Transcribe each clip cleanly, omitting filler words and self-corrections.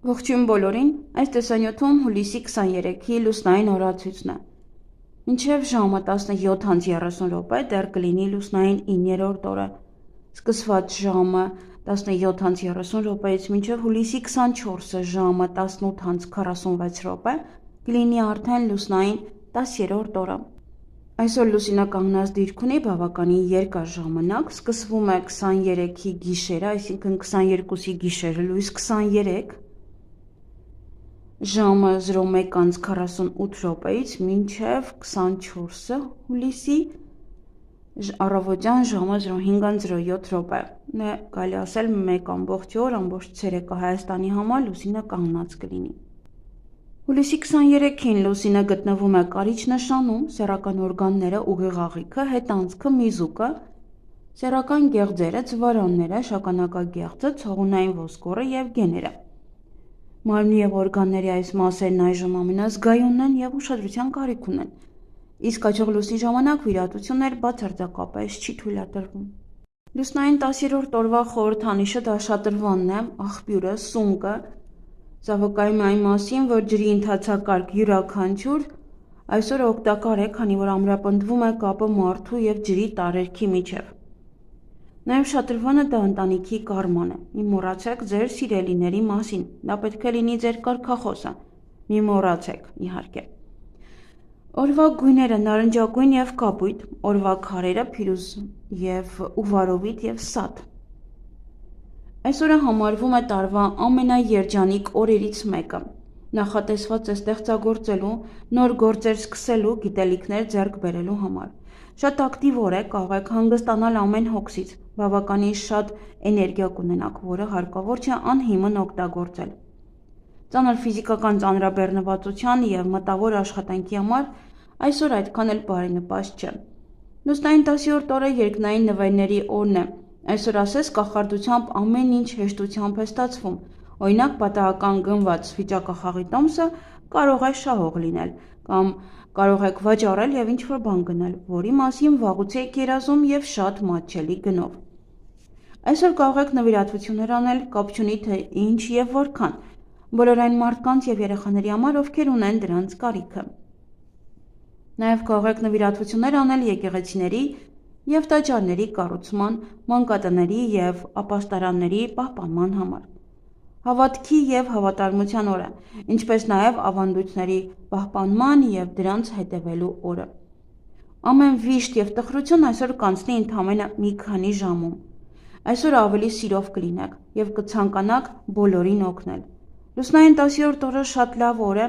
Ողջույն բոլորին, այս տեսանյութում հուլիսի 23-ի լուսնային օրացույցն է։ Մինչև ժամը 17:30 դեռ կլինի լուսնային 9-րդ օրը։ Սկսված ժամը 17:30-ից մինչև հուլիսի 24-ը ժամը 18:46 կլինի արդեն լուսնային 10-րդ օրը։ Այսօր լուսինը կանգնած դիրք ունի բավականին երկար ժամանակ, սկսվում է 23-ի գիշերը, այսինքն 22-ի գիշերը լույս 23, ժամը 01:48-ից մինչև 24-ը հուլիսի առավոտյան ժամը 05:07 կարելի ասել 1 օր ամբողջ ցերեկը Հայաստանի համար լուսինը կանգնած կլինի։ Հուլիսի 23-ին լուսինը գտնվում է կարիճ նշանում, սեռական օրգանները, ուղիղ աղիքը, հետանցքը, միզուկը, սեռական գեղձերը, ձվարանները, շագանակագեղձը, ցողունային ոսկորը և գեները։ Մարմնի և օրգանների այս մասերն այժմ ամենազգայունն են և ուշադրության կարիք ունեն, իսկ հաջող լուսնի ժամանակ վիրահատություններ բացարձակապես չի թույլատրվում։ Լուսնային 10-րդ օրվա խորհրդանիշը դաշատրվանն է, աղբյուրը, սունկը, ծավալկայում այն մասին, որ ջրի ընթացակարգ յուրաքանչյուր այսօր օգտակար է, քանի որ ամրապնդվում է կապը մարդու և ջրի տարերքի միջև։ Նաև շատրվանը դա ընտանիքի կարման է, մի մոռացեք ձեր սիրելիների մասին, դա պետք է լինի ձեր կարգախոսը, մի մոռացեք, իհարկե։ Օրվա գույները նարնջագույն և կապույտ, օրվա քարերը փիրուզ և ուվարովիտ և սաթ։ Այսօրը համարվում է տարվա ամենաերջանիկ օրերից մեկը, նախատեսված է ստեղծագործելու, նոր գործեր սկսելու, գիտելիքներ ձեռք բերելու համար։ Շատ ակտիվ օր է, կարող եք հանգստանալ ամեն հոգսից, բավականին շատ էներգիա կունենաք, որը հարկավոր չէ անհիմն օգտագործել։ Ծանր ֆիզիկական ծանրաբեռնվածության և մտավոր աշխատանքի համար այսօր այդքան էլ բարենպաստ չէ։ Լուսնային 10-րդ օրը երկնային նվերների օրն է, այսօր ասես կախարդությամբ ամեն ինչ հեշտությամբ է ստացվում, օրինակ պատահական գնված վիճակախաղի տոմսը կարող է շահող լինել, կամ կարող եք վաճառել և ինչ-որ բան գնել, որի մասին վաղուց եք երազում և շատ մատչելի գնով։ Այսօր կարող եք նվիրատվություններ անել, կապ չունի թե ինչ և որքան, բոլոր այն մարդկանց և երեխաների համար, ովքեր ունեն դրանց կարիքը։ Նաև կարող եք նվիրատվություններ անել եկեղեցիների և տաճարների կառուցման, մանկատների և ապաստարանների պահպանման համար։ Հավատքի և հավատարմության օր է, ինչպես նաև ավանդույթների պահպանման և դրանց հետևելու օրը։ Ամեն վիշտ և տխրություն այսօր կանցնի ընդամենը մի քանի ժամում։ Այսօր ավելի սիրով կլինեք և կցանկանաք բոլորին օգնել։ Լուսնային 10-րդ օրը շատ լավ օր է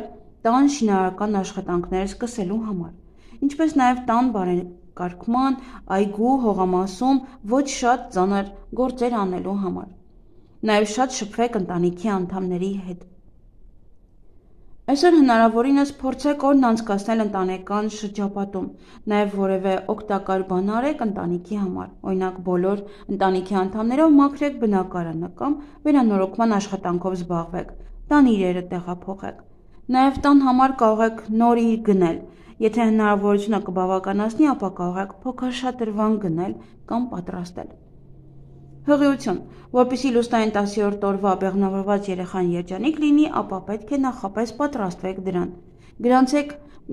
տան շինարարական աշխատանքներ սկսելու համար, ինչպես նաև տան բարեկարգման, այգու, հողամասում ոչ շատ ծանր գործեր անելու համար։ Նաև շատ շփվեք ընտանիքի անդամների հետ։ Այսօր հնարավորինս փորձեք օրն անցկացնել ընտանեկան շրջապատում, նաև որևէ օգտակար բան արեք ընտանիքի համար, օրինակ բոլոր ընտանիքի անդամներով մաքրեք բնակարանը կամ վերանորոգման աշխատանքով զբաղվեք, տան իրերը տեղափոխեք։ Նաև տան համար կարող եք նոր իր գնել, եթե հնարավորությունը կբավականացնի, ապա կարող եք փոքրաշատրվան գնել կամ պատրաստել։ Հղիություն, որպեսզի լուսնային 10-րդ օրվա բեղմնավորված երեխան երջանիկ լինի, ապա պետք է նախապես պատրաստվեք դրան։ Գրանցեք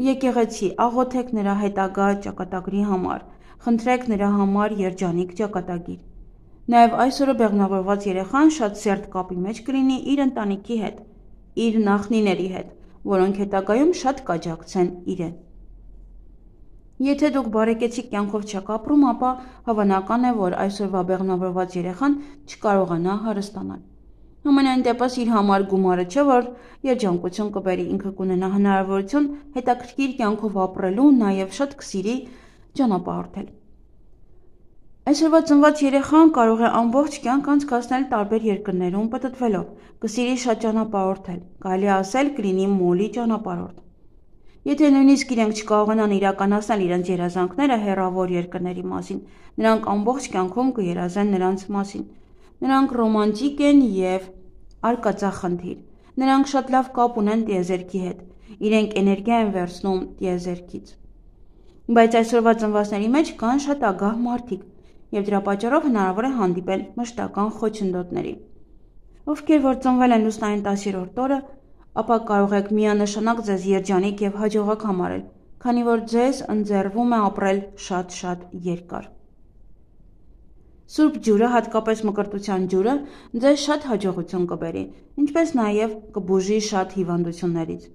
եկեղեցի, աղոթեք նրա հետագա ճակատագրի համար, խնդրեք նրա համար երջանիկ ճակատագիր։ Նաև այս օրը բեղմնավորված երեխան շատ սերտ կապի մեջ կլինի իր ընտանիքի հետ, իր նախնիների հետ, որոնք հետագայում շատ կաջակցեն իրեն։ Եթե դուք բարեկեցիկ կյանքով չեք ապրում, ապա հավանական է, որ այսօրվա բեղմնավորված երեխան չկարողանա հարստանալ։ Համենայն դեպս իր համար գումարը չէ, որ երջանկություն կբերի, ինքը կունենա հնարավորություն հետաքրքիր կյանքով ապրելու, նաև շատ կսիրի ճանապարհորդել։ Այսօրվա ծնված երեխան կարող է ամբողջ կյանք անցկացնել տարբեր երկրներում պտտվելով, կսիրի շատ ճանապարհորդել, կարելի ասել կլինի մոլի ճանապարհորդ։ Եթե նույնիսկ իրենք չկարողանան իրականացնել իրենց երազանքները հեռավոր երկրների մասին, նրանք ամբողջ կյանքում կերազեն նրանց մասին։ Նրանք ռոմանտիկ են և արկածախնդիր։ Նրանք շատ լավ կապ ունեն տիեզերքի հետ, իրենք էներգիա են վերցնում տիեզերքից։ Բայց այսօրվա ծնվածների մեջ կան շատ ագահ մարդիկ, և դրա պատճառով հնարավոր է հանդիպել մշտական խոչընդոտների։ Ովքեր որ ծնվել են լուսնային 10-րդ օրը, ապա կարող եք միանշանակ ձեզ երջանիկ եւ հաջողակ համարել, քանի որ ձեզ ընձեռվում է ապրել շատ երկար։ Սուրբ ջուրը, հատկապես մկրտության ջուրը, ձեզ շատ հաջողություն կբերի, ինչպես նաև կբուժի շատ հիվանդություններից։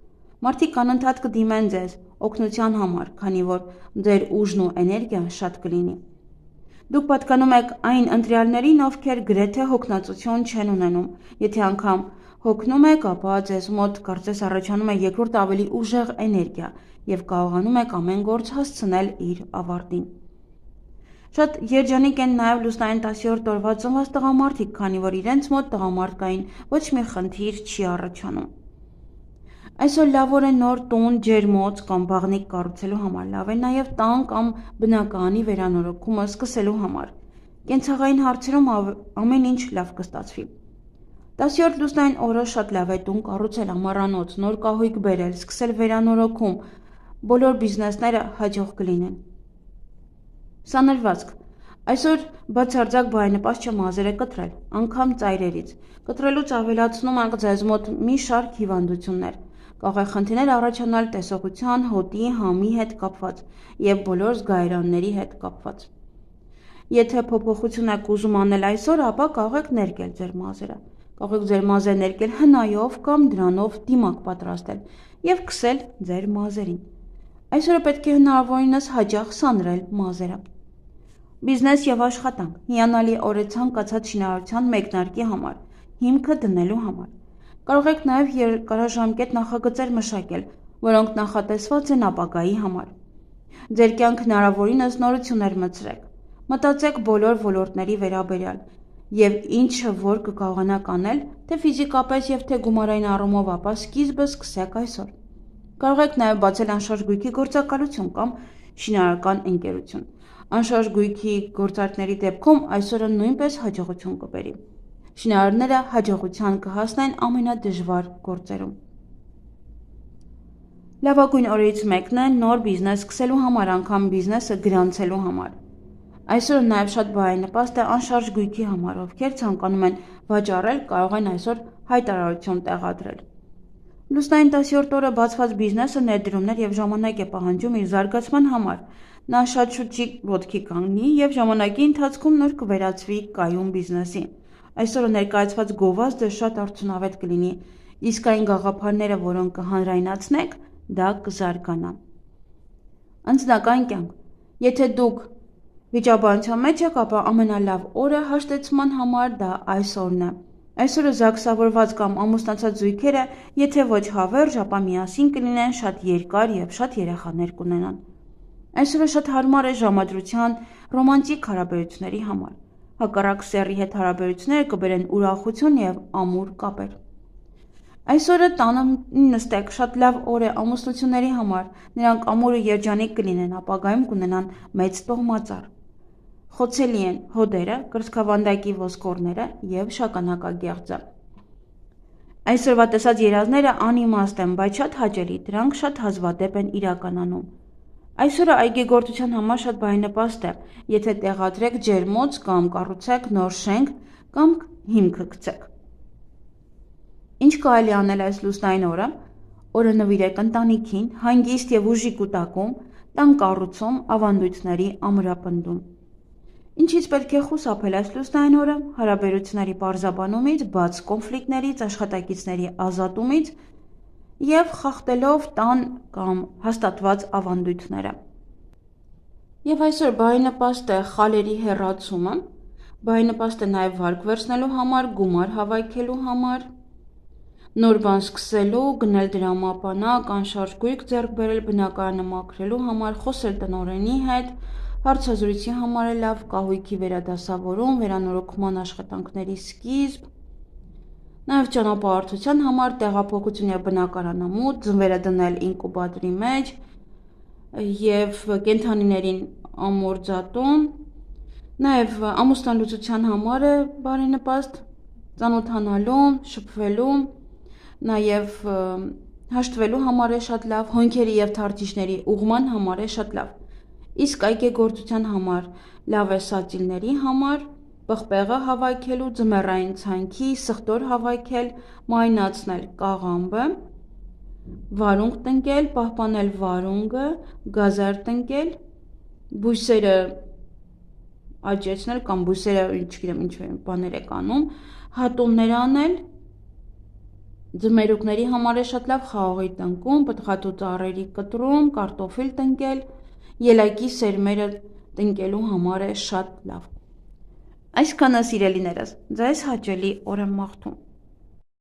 Մարդիկ անընդհատ կդիմեն ձեզ օգնության համար, քանի որ ձեր ուժն ու էներգիան շատ կլինի։ Դուք պատկանում եք այն ընտրյալներին, ովքեր գրեթե հոգնածություն չեն ունենում։ Եթե անգամ հոգնում եք, ապա ձեզ մոտ կարծես առաջանում է երկրորդ ավելի ուժեղ էներգիա եւ կարողանում եք ամեն գործ հասցնել իր ավարտին։ Շատ երջանիկ են նաև լուսնային 10-րդ օրվա ծնված տղամարդիկ, քանի որ իրենց մոտ տղամարդկային ոչ մի խնդիր չի առաջանում։ Այսօր լավ օր է նոր տուն, ջերմոց կամ բաղնիկ կառուցելու համար, լավ է նաև տան կամ բնակարանի վերանորոգումը սկսելու համար։ Կենցաղային հարցերում ամեն ինչ լավ կստացվի։ 10-րդ լուսնային օրը շատ լավ է տուն կառուցել, ամառանոց, նոր կահույք բերել, սկսել վերանորոգում, բոլոր բիզնեսները հաջող կլինեն։ Սանրվածք։ Այսօր բացարձակ բարենպաստ չէ մազերը կտրել, անգամ ծայրերից։ Կտրելուց ավելացնում եք ձեզ մոտ մի շարք հիվանդություններ։ Կարող է խնդիրներ առաջանալ տեսողության, հոտի, համի հետ կապված եւ բոլոր զգայարանների հետ կապված։ Եթե փոփոխություն եք ուզում անել այսօր, ապա կարող եք ներկել ձեր մազերը։ Կարող եք ձեր մազերը ներկել հնայով կամ դրանով դիմակ պատրաստել եւ քսել ձեր մազերին։ Այսօր պետք է հնարավորինս հաճախ սանրել մազերը։ Բիզնես եւ աշխատանք, հիանալի օր է ցանկացած շինարարության մեկնարկի համար, հիմքը դնելու համար։ Կարող եք նաեւ երկարաժամկետ նախագծեր մշակել, որոնք նախատեսված են ապագայի համար։ Ձեր կյանք հնարավորինս նորություններ մտցրեք։ Մտածեք բոլոր ոլորտների վերաբերյալ եւ ինչը որ կկարողանաք անել, թե ֆիզիկապես եւ թե գումարային առումով, ապա սկիզբը սկսեք այսօր։ Կարող եք նաեւ բացել անշարժ գույքի գործակալություն կամ շինարարական ընկերություն։ Անշարժ գույքի գործարքների դեպքում այսօրը նույնպես հաջողություն կբերի։ Շինարարները հաջողության կհասնեն ամենադժվար գործերում։ Լավագույն օրերից մեկն է նոր բիզնես սկսելու համար, անգամ բիզնեսը գրանցելու համար։ Այսօր նաև շատ բարենպաստ է անշարժ գույքի համար, ովքեր ցանկանում են վաճառել, կարող են այսօր հայտարարություն տեղադրել։ Լուսնային 10-րդ օրը բացված բիզնեսը ներդրումներ եւ ժամանակ է պահանջում իր զարգացման համար։ Նա շատ շուտ չի ոտքի կանգնի եւ ժամանակի ընթացքում նոր կվերածվի կայուն բիզնեսի։ Այսօր ներկայացված գովազդը շատ արդյունավետ կլինի, իսկ այն գաղափարները, որոնք կհանրայնացնեք, դա կզարգանա։ Անձնական կյանք։ Եթե դուք վիճաբանության մեջ եք, ապա ամենալավ օրը հաշտեցման համար դա այսօրն է։ Այսօրը զաքսավորված կամ ամուսնացած զույգերը, եթե ոչ հավերժ, ապա միասին կլինեն, շատ երկար եւ շատ երեխաներ կունենան։ Այսօրը շատ հարմար է ժամադրության ռոմանտիկ հարաբերությունների համար։ Հակառակ սեռի հետ հարաբերությունները կբերեն ուրախություն եւ ամուր կապեր։ Այսօրը տանը նստեք, շատ լավ օր է ամուսնությունների համար, նրանք ամուր ու երջանիկ կլինեն, ապագայում կունենան մեծ տոհմածառ։ Խոցելի են հոդերը, կրծքավանդակի ոսկորները եւ շագանակագեղձը։ Այսօրվա տեսած երազները անիմաստ են, բայց շատ հաճելի, դրանք շատ հազվադեպ են իրականանում։ Այսօրը այգեգործության համար շատ բարենպաստ է, եթե տեղադրեք ջերմոց կամ կառուցեք նոր շենք կամ հիմքը գցեք։ Ինչ կարելի անել այս լուսնային օրը։ Օրը նվիրեք ընտանիքին, հանգիստ եւ ուժի կուտակում, տան կառուցում, ավանդույթների ամրապնդում։ Ինչից պետք է խուսափել այս լուսնային օրը, հարաբերությունների պարզաբանումից, բաց կոնֆլիկտներից, աշխատակիցների ազատումից եւ խախտելով տան կամ հաստատված ավանդույթները։ Եվ այսօր բարենպաստ է խալերի հեռացումը, բարենպաստ է նաեւ վարկ վերցնելու համար, գումար հավաքելու համար, նոր բան սկսելու, գնել դրամապանակ, անշարժ գույք ձեռք բերել, բնակարանը մաքրելու համար, խոսել տնօրենի հետ, հարցազրույցի համար է լավ, կահույքի վերադասավորում, վերանորոգման աշխատանքների սկիզբ, նաև ճանապարհորդության համար տեղափոխություն եւ բնակարանամուտ, ձնվերը դնել ինկուբատորի մեջ եւ կենդանիներին ամորձատում, նաև ամուսնալուծության համար է բարենպաստ, ծանոթանալու, շփվելու, նաև հաշտվելու համար է շատ լավ, հոնքերի եւ թարթիչների ուղղման համար է շատ լավ։ Իսկ այգեգործության համար լավ է սածիլների համար, պղպեղը հավաքելու, ձմեռային ցանքի, սխտոր հավաքել, մայնացնել կաղամբը, վարունգ տնկել, պահպանել վարունգը, գազար տնկել, բույսերը աճեցնել կամ բույսերը, չգիտեմ, ինչ բաներ եք անում, հատումներ անել, ձմերուկների համար է շատ լավ խաղողի տնկում, պտղատու ծառերի կտրում, կարտոֆիլ տնկել, ելակի սերմերը տնկելու համար է շատ լավ։ Այսքանը սիրելիներս, ձեզ հաճելի օր եմ մաղթում։